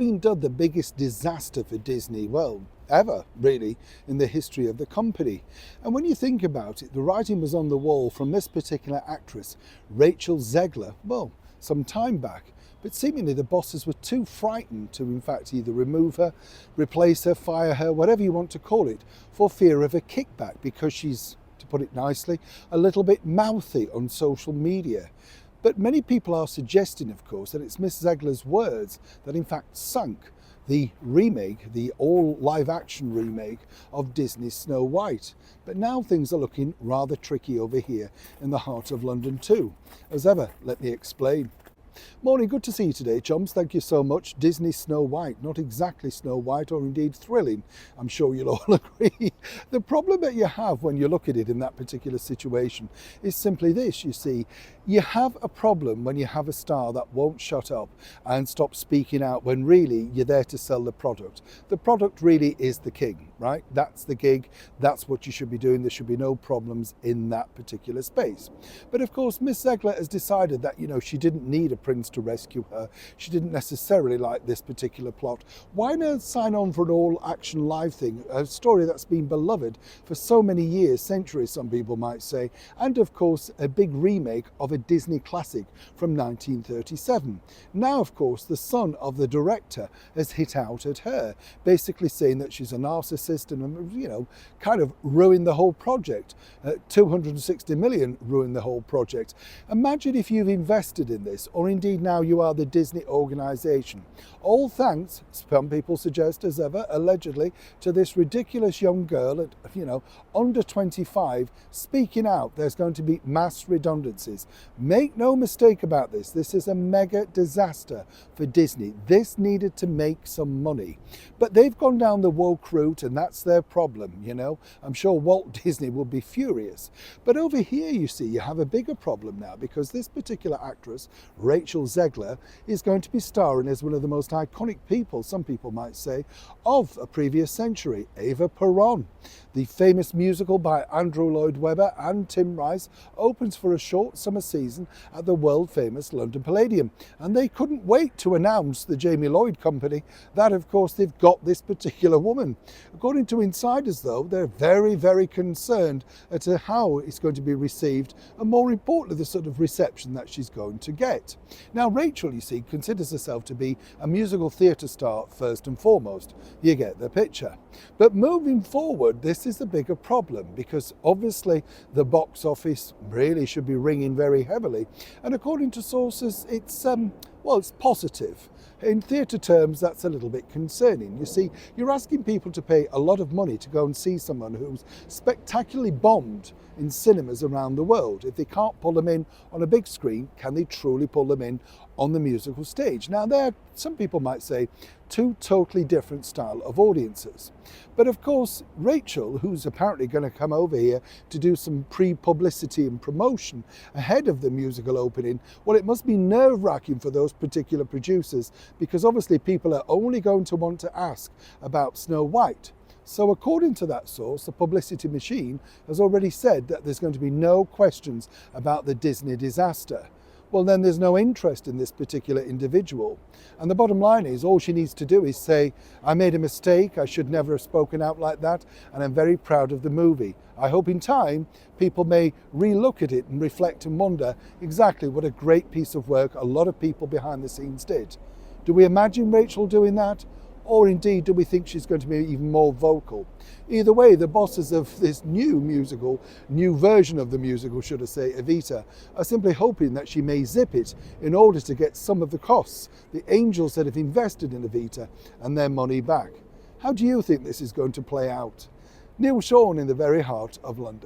been dubbed the biggest disaster for Disney, well, ever, really, in the history of the company. And when you think about it, the writing was on the wall from this particular actress, Rachel Zegler, well, some time back. But seemingly the bosses were too frightened to, in fact, either remove her, replace her, fire her, whatever you want to call it, for fear of a kickback, because she's, to put it nicely, a little bit mouthy on social media. But many people are suggesting, of course, that it's Miss Zegler's words that in fact sunk the remake, the all live action remake of Disney's Snow White. But now things are looking rather tricky over here in the heart of London too. As ever, let me explain. Morning, good to see you today, chums. Thank you so much. Disney Snow White, not exactly Snow White or indeed thrilling, I'm sure you'll all agree. The problem that you have when you look at it in that particular situation is simply this, you see. You have a problem when you have a star that won't shut up and stop speaking out when really you're there to sell the product. The product really is the king, right? That's the gig. That's what you should be doing. There should be no problems in that particular space. But of course, Miss Zegler has decided that, you know, she didn't need a prince to rescue her. She didn't necessarily like this particular plot. Why not sign on for an all-action live thing, a story that's been beloved for so many years, centuries, some people might say, and of course a big remake of a Disney classic from 1937. Now, of course, the son of the director has hit out at her, basically saying that she's a narcissist and, you know, kind of ruined the whole project. 260 million ruined the whole project. Imagine if you've invested in this, or indeed now you are the Disney organisation. All thanks, some people suggest as ever, allegedly, to this ridiculous young girl at, you know, under 25, speaking out. There's going to be mass redundancies. Make no mistake about this. This is a mega disaster for Disney. This needed to make some money. But they've gone down the woke route and that's their problem, you know. I'm sure Walt Disney will be furious. But over here, you see, you have a bigger problem now because this particular actress, Rachel Zegler, is going to be starring as one of the most iconic people, some people might say, of a previous century, Eva Peron. The famous musical by Andrew Lloyd Webber and Tim Rice opens for a short summer season at the world famous London Palladium. And they couldn't wait to announce, the Jamie Lloyd Company, that of course they've got this particular woman. According to insiders though, they're very, very concerned as to how it's going to be received and more importantly the sort of reception that she's going to get. Now Rachel, you see, considers herself to be a musical theatre star first and foremost. You get the picture. But moving forward, this is a bigger problem because obviously the box office really should be ringing very heavily. And according to sources, it's well, it's positive. In theatre terms, that's a little bit concerning. You see, you're asking people to pay a lot of money to go and see someone who's spectacularly bombed in cinemas around the world. If they can't pull them in on a big screen, can they truly pull them in on the musical stage? Now, there are, some people might say, two totally different style of audiences. But of course, Rachel, who's apparently going to come over here to do some pre-publicity and promotion ahead of the musical opening, well, it must be nerve-wracking for those particular producers because obviously people are only going to want to ask about Snow White. So according to that source, the publicity machine has already said that there's going to be no questions about the Disney disaster. Well, then there's no interest in this particular individual. And the bottom line is all she needs to do is say, I made a mistake, I should never have spoken out like that, and I'm very proud of the movie. I hope in time people may re-look at it and reflect and wonder exactly what a great piece of work a lot of people behind the scenes did. Do we imagine Rachel doing that? Or indeed, do we think she's going to be even more vocal? Either way, the bosses of this new version of the musical, should I say, Evita, are simply hoping that she may zip it in order to get some of the costs, the angels that have invested in Evita, and their money back. How do you think this is going to play out? Neil Sean in the very heart of London.